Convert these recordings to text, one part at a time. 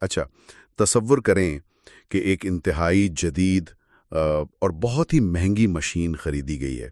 اچھا، تصور کریں کہ ایک انتہائی جدید اور بہت ہی مہنگی مشین خریدی گئی ہے،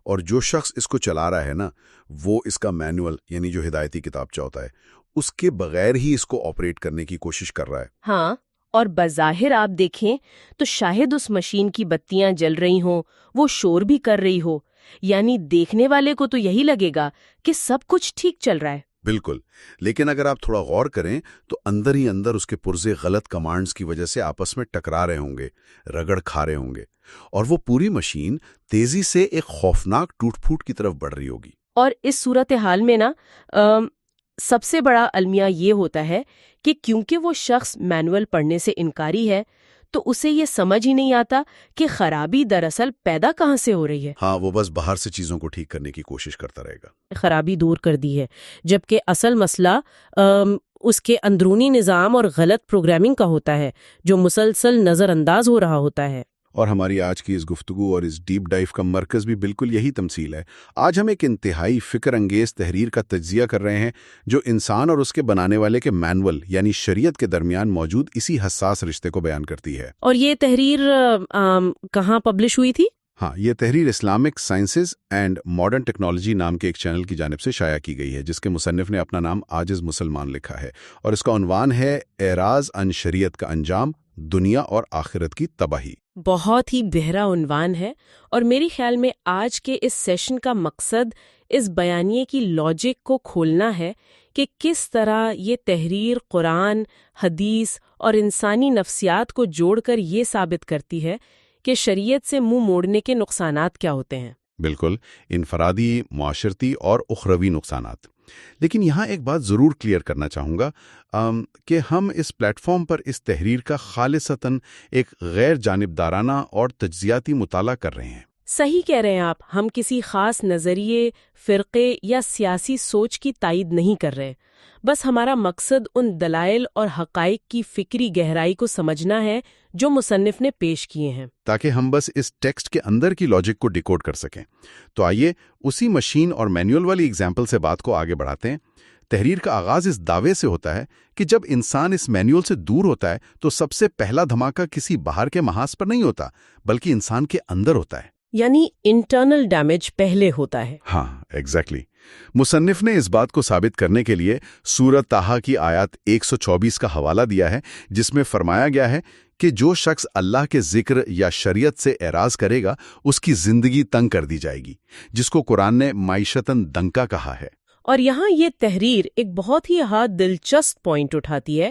اور جو شخص اس کو چلا رہا ہے نا، وہ اس کا مینول یعنی جو ہدایتی کتابچہ ہوتا ہے اس کے بغیر ہی اس کو آپریٹ کرنے کی کوشش کر رہا ہے۔ ہاں، اور بظاہر آپ دیکھیں تو شاید اس مشین کی بتیاں جل رہی ہوں، وہ شور بھی کر رہی ہو، یعنی دیکھنے والے کو تو یہی لگے گا کہ سب کچھ ٹھیک چل رہا ہے۔ بالکل، لیکن اگر آپ تھوڑا غور کریں تو اندر ہی اندر اس کے پرزے غلط کمانڈز کی وجہ سے آپس میں ٹکرا رہے ہوں گے، رگڑ کھا رہے ہوں گے، اور وہ پوری مشین تیزی سے ایک خوفناک ٹوٹ پھوٹ کی طرف بڑھ رہی ہوگی۔ اور اس صورتحال میں نا سب سے بڑا المیہ یہ ہوتا ہے کہ کیونکہ وہ شخص مینول پڑھنے سے انکاری ہے تو اسے یہ سمجھ ہی نہیں آتا کہ خرابی دراصل پیدا کہاں سے ہو رہی ہے۔ ہاں، وہ بس باہر سے چیزوں کو ٹھیک کرنے کی کوشش کرتا رہے گا، خرابی دور کر دی ہے، جبکہ اصل مسئلہ اس کے اندرونی نظام اور غلط پروگرامنگ کا ہوتا ہے جو مسلسل نظر انداز ہو رہا ہوتا ہے۔ اور ہماری آج کی اس گفتگو اور اس ڈیپ ڈائیو کا مرکز بھی بالکل یہی تمثیل ہے۔ آج ہم ایک انتہائی فکر انگیز تحریر کا تجزیہ کر رہے ہیں جو انسان اور اس کے بنانے والے کے مینول یعنی شریعت کے درمیان موجود اسی حساس رشتے کو بیان کرتی ہے۔ اور یہ تحریر کہاں پبلش ہوئی تھی؟ ہاں، یہ تحریر Islamic sciences and modern technology نام کے ایک چینل کی جانب سے شائع کی گئی ہے، جس کے مصنف نے اپنا نام عاجز مسلمان لکھا ہے، اور اس کا عنوان ہے اعراض عن شریعت کا انجام، دنیا اور آخرت کی تباہی۔ بہت ہی گہرا عنوان ہے، اور میرے خیال میں آج کے اس سیشن کا مقصد اس بیانیے کی لاجک کو کھولنا ہے کہ کس طرح یہ تحریر قرآن، حدیث اور انسانی نفسیات کو جوڑ کر یہ ثابت کرتی ہے کہ شریعت سے منہ موڑنے کے نقصانات کیا ہوتے ہیں۔ بالکل، انفرادی، معاشرتی اور اخروی نقصانات۔ لیکن یہاں ایک بات ضرور کلیئر کرنا چاہوں گا کہ ہم اس پلیٹ فارم پر اس تحریر کا خالصتاً ایک غیر جانبدارانہ اور تجزیاتی مطالعہ کر رہے ہیں۔ صحیح کہہ رہے ہیں آپ، ہم کسی خاص نظریے، فرقے یا سیاسی سوچ کی تائید نہیں کر رہے، بس ہمارا مقصد ان دلائل اور حقائق کی فکری گہرائی کو سمجھنا ہے جو مصنف نے پیش کیے ہیں، تاکہ ہم بس اس ٹیکسٹ کے اندر کی لاجک کو ڈیکوڈ کر سکیں۔ تو آئیے اسی مشین اور مینول والی ایگزامپل سے بات کو آگے بڑھاتے ہیں۔ تحریر کا آغاز اس دعوے سے ہوتا ہے کہ جب انسان اس مینول سے دور ہوتا ہے تو سب سے پہلا دھماکہ کسی باہر کے محاذ پر نہیں ہوتا، بلکہ انسان کے اندر ہوتا ہے، یعنی انٹرنل ڈیمیج پہلے ہوتا ہے۔ ہاں، ایگزیکٹلی۔ مصنف نے اس بات کو ثابت کرنے کے لیے سورۃ طٰہٰ کی آیت 124 کا حوالہ دیا ہے، جس میں فرمایا گیا ہے کہ جو شخص اللہ کے ذکر یا شریعت سے اعراض کرے گا اس کی زندگی تنگ کر دی جائے گی، جس کو قرآن نے معیشتاً دنکا کہا ہے۔ اور یہاں یہ تحریر ایک بہت ہی دلچسپ پوائنٹ اٹھاتی ہے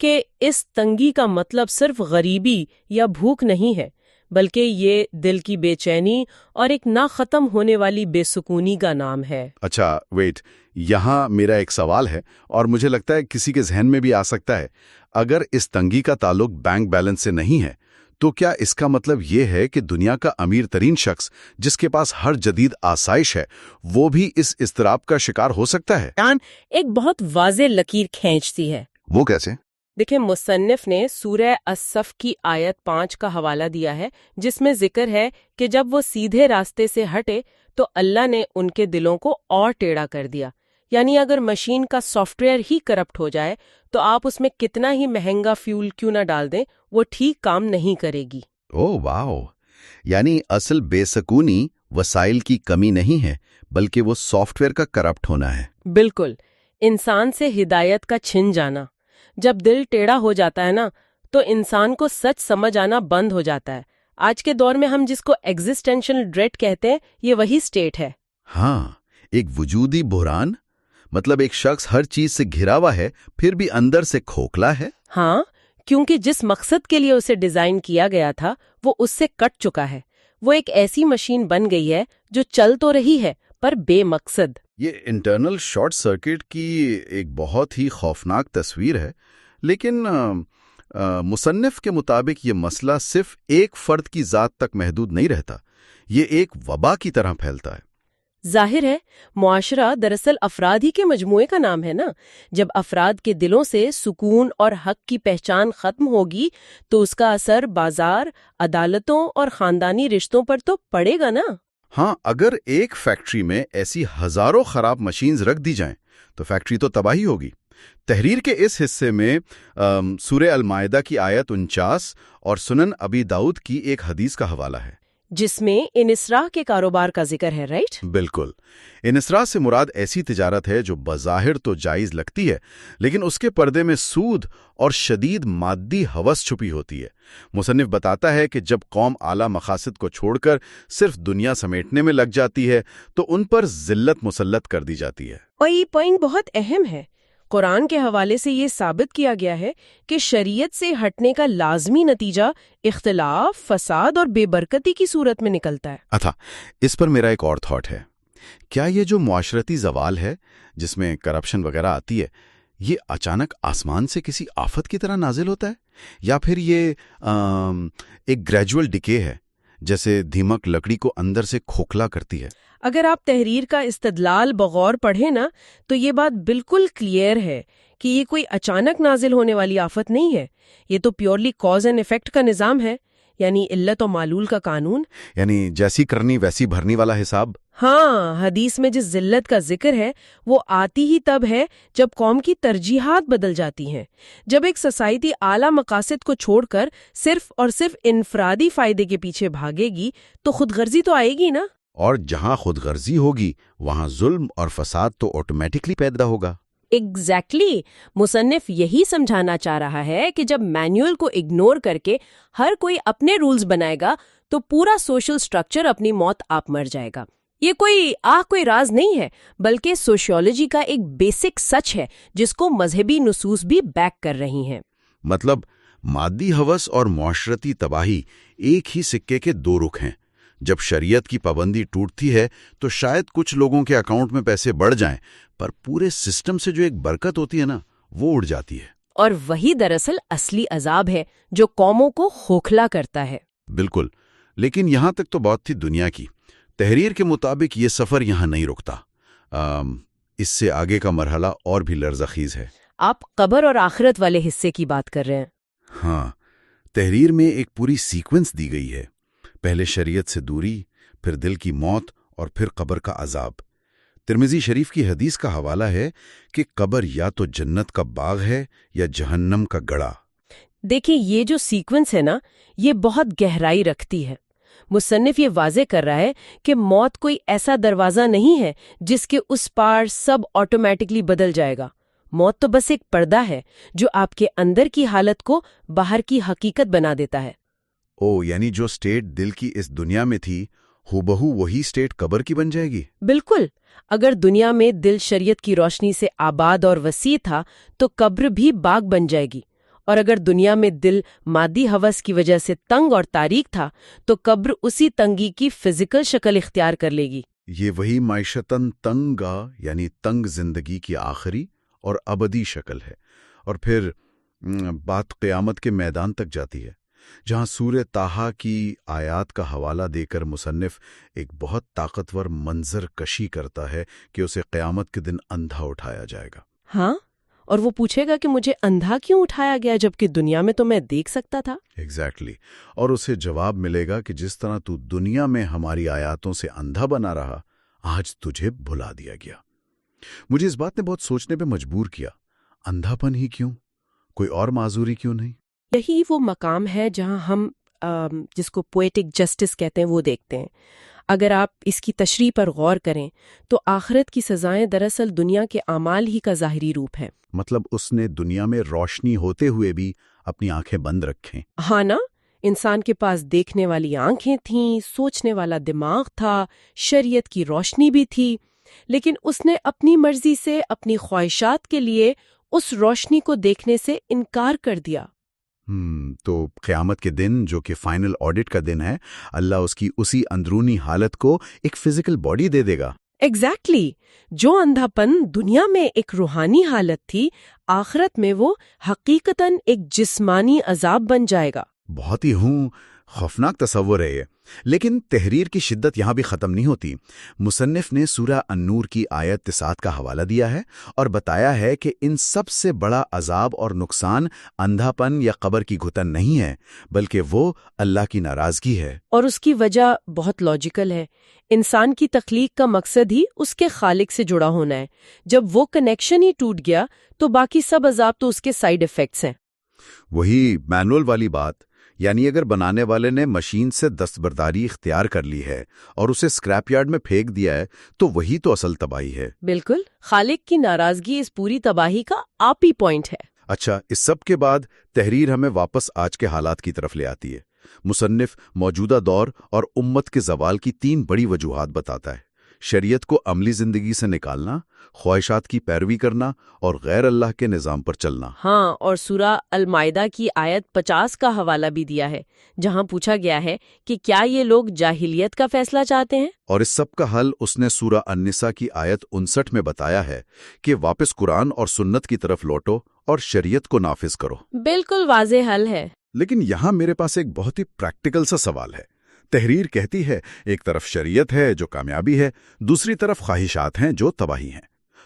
کہ اس تنگی کا مطلب صرف غریبی یا بھوک نہیں ہے، بلکہ یہ دل کی بے چینی اور ایک نہ ختم ہونے والی بے سکونی کا نام ہے۔ اچھا ویٹ، یہاں میرا ایک سوال ہے، اور مجھے لگتا ہے کسی کے ذہن میں بھی آ سکتا ہے۔ اگر اس تنگی کا تعلق بینک بیلنس سے نہیں ہے تو کیا اس کا مطلب یہ ہے کہ دنیا کا امیر ترین شخص جس کے پاس ہر جدید آسائش ہے وہ بھی اس اضطراب کا شکار ہو سکتا ہے؟ ایک بہت واضح لکیر کھینچتی ہے۔ وہ کیسے؟ دیکھیں، مصنف نے سورہ الصف کی آیت 5 کا حوالہ دیا ہے، جس میں ذکر ہے کہ جب وہ سیدھے راستے سے ہٹے تو اللہ نے ان کے دلوں کو اور ٹیڑھا کر دیا۔ یعنی اگر مشین کا سافٹ ویئر ہی کرپٹ ہو جائے تو آپ اس میں کتنا ہی مہنگا فیول کیوں نہ ڈال دیں، وہ ٹھیک کام نہیں کرے گی۔ اوہ واو! یعنی اصل بے سکونی وسائل کی کمی نہیں ہے بلکہ وہ سافٹ ویئر کا کرپٹ ہونا ہے۔ بالکل، انسان سے ہدایت کا چھن جانا۔ جب دل ٹیڑھا ہو جاتا ہے نا تو انسان کو سچ سمجھ آنا بند ہو جاتا ہے۔ آج کے دور میں ہم جس کو ایگزسٹینشل ڈریڈ کہتے ہیں، یہ وہی سٹیٹ ہے۔ ہاں، ایک وجودی بحران، مطلب ایک شخص ہر چیز سے گھرا ہوا ہے پھر بھی اندر سے کھوکھلا ہے۔ ہاں، کیونکہ جس مقصد کے لیے اسے ڈیزائن کیا گیا تھا وہ اس سے کٹ چکا ہے۔ وہ ایک ایسی مشین بن گئی ہے جو چل تو رہی ہے پر بے مقصد۔ یہ انٹرنل شارٹ سرکٹ کی ایک بہت ہی خوفناک تصویر ہے، لیکن مصنف کے مطابق یہ مسئلہ صرف ایک فرد کی ذات تک محدود نہیں رہتا، یہ ایک وبا کی طرح پھیلتا ہے۔ ظاہر ہے، معاشرہ دراصل افراد ہی کے مجموعے کا نام ہے نا۔ جب افراد کے دلوں سے سکون اور حق کی پہچان ختم ہوگی تو اس کا اثر بازار، عدالتوں اور خاندانی رشتوں پر تو پڑے گا نا۔ ہاں، اگر ایک فیکٹری میں ایسی ہزاروں خراب مشینز رکھ دی جائیں تو فیکٹری تو تباہی ہوگی، تحریر کے اس حصے میں سورہ المائدہ کی آیت 49 اور سنن ابی داؤد کی ایک حدیث کا حوالہ ہے، جس میں انصراح کے کاروبار کا ذکر ہے، رائٹ؟ بالکل۔ انصراح سے مراد ایسی تجارت ہے جو بظاہر تو جائز لگتی ہے، لیکن اس کے پردے میں سود اور شدید مادی ہوس چھپی ہوتی ہے۔ مصنف بتاتا ہے کہ جب قوم اعلیٰ مقاصد کو چھوڑ کر صرف دنیا سمیٹنے میں لگ جاتی ہے تو ان پر ذلت مسلط کر دی جاتی ہے۔ اور یہ پوائنٹ بہت اہم ہے۔ قرآن کے حوالے سے یہ ثابت کیا گیا ہے کہ شریعت سے ہٹنے کا لازمی نتیجہ اختلاف، فساد اور بے برکتی کی صورت میں نکلتا ہے۔ اچھا، اس پر میرا ایک اور تھاٹ ہے۔ کیا یہ جو معاشرتی زوال ہے جس میں کرپشن وغیرہ آتی ہے، یہ اچانک آسمان سے کسی آفت کی طرح نازل ہوتا ہے، یا پھر یہ ایک گریجول ڈکے ہے، جیسے دھیمک لکڑی کو اندر سے کھوکھلا کرتی ہے؟ اگر آپ تحریر کا استدلال بغور پڑھیں نا تو یہ بات بالکل کلیئر ہے کہ یہ کوئی اچانک نازل ہونے والی آفت نہیں ہے۔ یہ تو پیورلی کاز اینڈ ایفیکٹ کا نظام ہے، یعنی علت و معلول کا قانون، یعنی جیسی کرنی ویسی بھرنی والا حساب۔ ہاں، حدیث میں جس ذلت کا ذکر ہے وہ آتی ہی تب ہے جب قوم کی ترجیحات بدل جاتی ہیں، جب ایک سوسائٹی اعلیٰ مقاصد کو چھوڑ کر صرف اور صرف انفرادی فائدے کے پیچھے بھاگے گی تو خود غرضی تو آئے گی نا۔ اور جہاں خود غرضی ہوگی وہاں ظلم اور فساد تو آٹومیٹکلی پیدا ہوگا۔ ایگزیکٹلی، مصنف یہی سمجھانا چاہ رہا ہے کہ جب مینوئل کو اگنور کر کے ہر کوئی اپنے رولز بنائے گا تو پورا سوشل سٹرکچر اپنی موت آپ مر جائے گا۔ یہ کوئی راز نہیں ہے، بلکہ سوشیولوجی کا ایک بیسک سچ ہے جس کو مذہبی نصوص بھی بیک کر رہی ہیں۔ مطلب مادی ہوس اور معاشرتی تباہی ایک ہی سکے کے دو رخ ہیں۔ جب شریعت کی پابندی ٹوٹتی ہے تو شاید کچھ لوگوں کے اکاؤنٹ میں پیسے بڑھ جائیں، پر پورے سسٹم سے جو ایک برکت ہوتی ہے نا، وہ اڑ جاتی ہے۔ اور وہی دراصل اصلی عذاب ہے جو قوموں کو کھوکھلا کرتا ہے۔ بالکل، لیکن یہاں تک تو بات تھی دنیا کی۔ تحریر کے مطابق یہ سفر یہاں نہیں رکتا، اس سے آگے کا مرحلہ اور بھی لرزہ خیز ہے۔ آپ قبر اور آخرت والے حصے کی بات کر رہے ہیں؟ ہاں، تحریر میں ایک پوری سیکوینس دی گئی ہے۔ پہلے شریعت سے دوری، پھر دل کی موت، اور پھر قبر کا عذاب۔ ترمذی شریف کی حدیث کا حوالہ ہے کہ قبر یا تو جنت کا باغ ہے یا جہنم کا گڑھا۔ دیکھیں، یہ جو سیکوینس ہے نا، یہ بہت گہرائی رکھتی ہے۔ مصنف یہ واضح کر رہا ہے کہ موت کوئی ایسا دروازہ نہیں ہے جس کے اس پار سب آٹومیٹکلی بدل جائے گا۔ موت تو بس ایک پردہ ہے جو آپ کے اندر کی حالت کو باہر کی حقیقت بنا دیتا ہے۔ یعنی جو سٹیٹ دل کی اس دنیا میں تھی، ہو وہی سٹیٹ قبر کی بن جائے گی؟ بالکل۔ اگر دنیا میں دل شریعت کی روشنی سے آباد اور وسیع تھا تو قبر بھی باغ بن جائے گی، اور اگر دنیا میں دل مادی ہوس کی وجہ سے تنگ اور تاریک تھا تو قبر اسی تنگی کی فزیکل شکل اختیار کر لے گی۔ یہ وہی معیشتاً تنگا، یعنی تنگ زندگی کی آخری اور ابدی شکل ہے۔ اور پھر بات قیامت کے میدان تک جاتی ہے، جہاں سورہ طٰہٰ کی آیات کا حوالہ دے کر مصنف ایک بہت طاقتور منظر کشی کرتا ہے کہ اسے قیامت کے دن اندھا اٹھایا جائے گا۔ ہاں، اور وہ پوچھے گا کہ مجھے اندھا کیوں اٹھایا گیا جبکہ دنیا میں تو میں دیکھ سکتا تھا۔ ایگزیکٹلی، اور اسے جواب ملے گا کہ جس طرح تو دنیا میں ہماری آیاتوں سے اندھا بنا رہا، آج تجھے بھلا دیا گیا۔ مجھے اس بات نے بہت سوچنے پہ مجبور کیا، اندھا پن ہی کیوں؟ کوئی اور معذوری کیوں نہیں؟ یہی وہ مقام ہے جہاں ہم جس کو پویٹک جسٹس کہتے ہیں وہ دیکھتے ہیں۔ اگر آپ اس کی تشریح پر غور کریں تو آخرت کی سزائیں دراصل دنیا کے اعمال ہی کا ظاہری روپ ہے۔ مطلب اس نے دنیا میں روشنی ہوتے ہوئے بھی اپنی آنکھیں بند رکھیں۔ ہاں نا، انسان کے پاس دیکھنے والی آنکھیں تھیں، سوچنے والا دماغ تھا، شریعت کی روشنی بھی تھی، لیکن اس نے اپنی مرضی سے اپنی خواہشات کے لیے اس روشنی کو دیکھنے سے انکار کر دیا۔ تو قیامت کے دن، جو کہ فائنل آڈٹ کا دن ہے، اللہ اس کی اسی اندرونی حالت کو ایک فزیکل باڈی دے دے گا۔ ایگزیکٹلی، جو اندھا پن دنیا میں ایک روحانی حالت تھی، آخرت میں وہ حقیقتاً ایک جسمانی عذاب بن جائے گا۔ بہت ہی خوفناک تصور ہے یہ۔ لیکن تحریر کی شدت یہاں بھی ختم نہیں ہوتی۔ مصنف نے سورہ النور کی آیت 9 کا حوالہ دیا ہے اور بتایا ہے کہ ان سب سے بڑا عذاب اور نقصان اندھا پن یا قبر کی گھٹن نہیں ہے، بلکہ وہ اللہ کی ناراضگی ہے۔ اور اس کی وجہ بہت لاجیکل ہے۔ انسان کی تخلیق کا مقصد ہی اس کے خالق سے جڑا ہونا ہے۔ جب وہ کنیکشن ہی ٹوٹ گیا تو باقی سب عذاب تو اس کے سائیڈ ایفیکٹس ہیں۔ وہی مینول والی بات، یعنی اگر بنانے والے نے مشین سے دستبرداری اختیار کر لی ہے اور اسے اسکریپ یارڈ میں پھینک دیا ہے تو وہی تو اصل تباہی ہے۔ بالکل، خالق کی ناراضگی اس پوری تباہی کا آپ ہی پوائنٹ ہے۔ اچھا، اس سب کے بعد تحریر ہمیں واپس آج کے حالات کی طرف لے آتی ہے۔ مصنف موجودہ دور اور امت کے زوال کی 3 بڑی وجوہات بتاتا ہے: شریعت کو عملی زندگی سے نکالنا، خواہشات کی پیروی کرنا اور غیر اللہ کے نظام پر چلنا۔ ہاں، اور سورہ المائدہ کی آیت 50 کا حوالہ بھی دیا ہے، جہاں پوچھا گیا ہے کہ کیا یہ لوگ جاہلیت کا فیصلہ چاہتے ہیں؟ اور اس سب کا حل اس نے سورہ النساء کی آیت 59 میں بتایا ہے کہ واپس قرآن اور سنت کی طرف لوٹو اور شریعت کو نافذ کرو۔ بالکل واضح حل ہے۔ لیکن یہاں میرے پاس ایک بہت ہی پریکٹیکل سا سوال ہے۔ تحریر کہتی ہے ایک طرف شریعت ہے جو کامیابی ہے، دوسری طرف خواہشات ہیں جو تباہی ہیں۔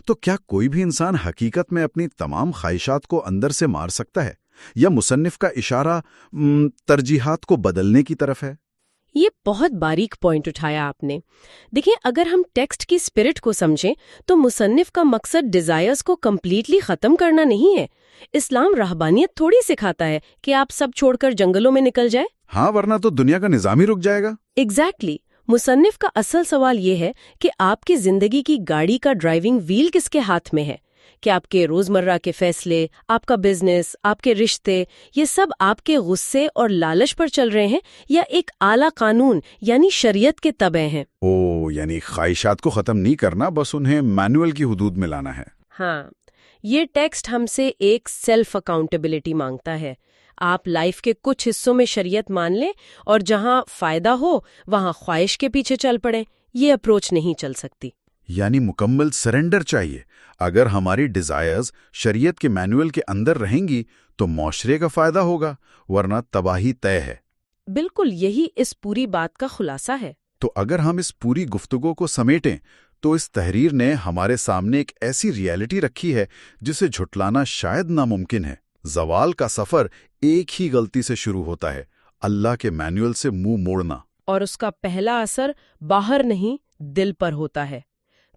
تو کیا کوئی بھی انسان حقیقت میں اپنی تمام خواہشات کو اندر سے مار سکتا ہے، یا مصنف کا اشارہ ترجیحات کو بدلنے کی طرف ہے؟ یہ بہت باریک پوائنٹ اٹھایا آپ نے۔ دیکھیں، اگر ہم ٹیکسٹ کی اسپرٹ کو سمجھیں تو مصنف کا مقصد ڈیزائرز کو کمپلیٹلی ختم کرنا نہیں ہے۔ اسلام رہبانیت تھوڑی سکھاتا ہے کہ آپ سب چھوڑ کر جنگلوں میں نکل جائیں۔ ہاں، ورنہ تو دنیا کا نظام ہی رک جائے گا۔ ایگزیکٹلی۔ مصنف کا اصل سوال یہ ہے کہ آپ کی زندگی کی گاڑی کا ڈرائیونگ ویل کس کے ہاتھ میں ہے؟ کہ آپ کے روزمرہ کے فیصلے، آپ کا بزنس، آپ کے رشتے، یہ سب آپ کے غصے اور لالچ پر چل رہے ہیں یا ایک اعلیٰ قانون یعنی شریعت کے تبع ہیں؟ یعنی خواہشات کو ختم نہیں کرنا، بس انہیں مینول کی حدود میں لانا ہے۔ ہاں، یہ ٹیکسٹ ہم سے ایک سیلف اکاؤنٹیبلٹی مانگتا ہے۔ آپ لائف کے کچھ حصوں میں شریعت مان لیں اور جہاں فائدہ ہو وہاں خواہش کے پیچھے چل پڑیں۔ یہ اپروچ نہیں چل سکتی۔ یعنی مکمل سرنڈر چاہیے۔ اگر ہماری ڈیزائرز شریعت کے مینول کے اندر رہیں گی تو معاشرے کا فائدہ ہوگا، ورنہ تباہی طے ہے۔ بالکل، یہی اس پوری بات کا خلاصہ ہے۔ تو اگر ہم اس پوری گفتگو کو سمیٹیں تو اس تحریر نے ہمارے سامنے ایک ایسی ریئلٹی رکھی ہے جسے جھٹلانا شاید ناممکن ہے۔ زوال کا سفر ایک ہی غلطی سے شروع ہوتا ہے: اللہ کے مینول سے منہ موڑنا۔ اور اس کا پہلا اثر باہر نہیں، دل پر ہوتا ہے۔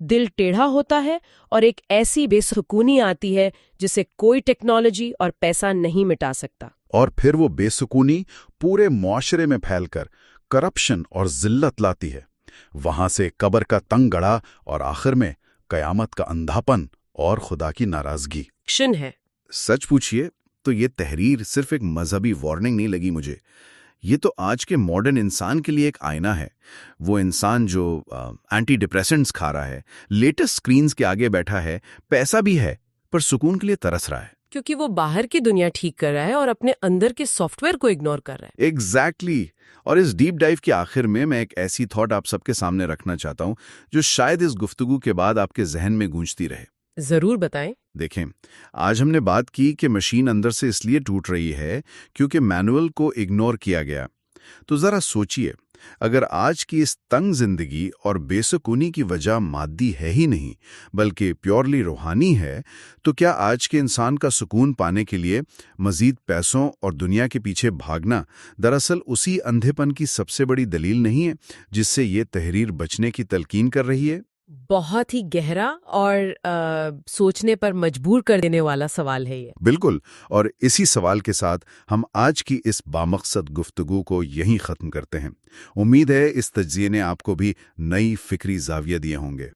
دل ٹیڑھا ہوتا ہے اور ایک ایسی بے سکونی آتی ہے جسے کوئی ٹیکنالوجی اور پیسہ نہیں مٹا سکتا۔ اور پھر وہ بے سکونی پورے معاشرے میں پھیل کر کرپشن اور ذلت لاتی ہے۔ وہاں سے قبر کا تنگ گڑھا اور آخر میں قیامت کا اندھاپن اور خدا کی ناراضگی۔ ہے۔ سچ پوچھئے تو یہ تحریر صرف ایک مذہبی وارننگ نہیں لگی مجھے، یہ تو آج کے ماڈرن انسان کے لیے ایک آئینہ ہے۔ وہ انسان جو اینٹی ڈپریسنٹس کھا رہا ہے، لیٹسٹ سکرینز کے آگے بیٹھا ہے، پیسہ بھی ہے پر سکون کے لیے ترس رہا ہے، کیونکہ وہ باہر کی دنیا ٹھیک کر رہا ہے اور اپنے اندر کے سافٹ ویئر کو اگنور کر رہا ہے۔ ایگزیکٹلی۔ اور اس ڈیپ ڈائیو کے آخر میں ایک ایسی تھاٹ آپ سب کے سامنے رکھنا چاہتا ہوں جو شاید اس گفتگو کے بعد آپ کے ذہن میں گونجتی رہے۔ ضرور بتائیں۔ دیکھیں، آج ہم نے بات کی کہ مشین اندر سے اس لیے ٹوٹ رہی ہے کیونکہ مینول کو اگنور کیا گیا۔ تو ذرا سوچئے، اگر آج کی اس تنگ زندگی اور بے سکونی کی وجہ مادی ہے ہی نہیں بلکہ پیورلی روحانی ہے، تو کیا آج کے انسان کا سکون پانے کے لیے مزید پیسوں اور دنیا کے پیچھے بھاگنا دراصل اسی اندھے پن کی سب سے بڑی دلیل نہیں ہے جس سے یہ تحریر بچنے کی تلقین کر رہی ہے؟ بہت ہی گہرا اور سوچنے پر مجبور کر دینے والا سوال ہے یہ۔ بالکل، اور اسی سوال کے ساتھ ہم آج کی اس بامقصد گفتگو کو یہیں ختم کرتے ہیں۔ امید ہے اس تجزیے نے آپ کو بھی نئی فکری زاویہ دیے ہوں گے۔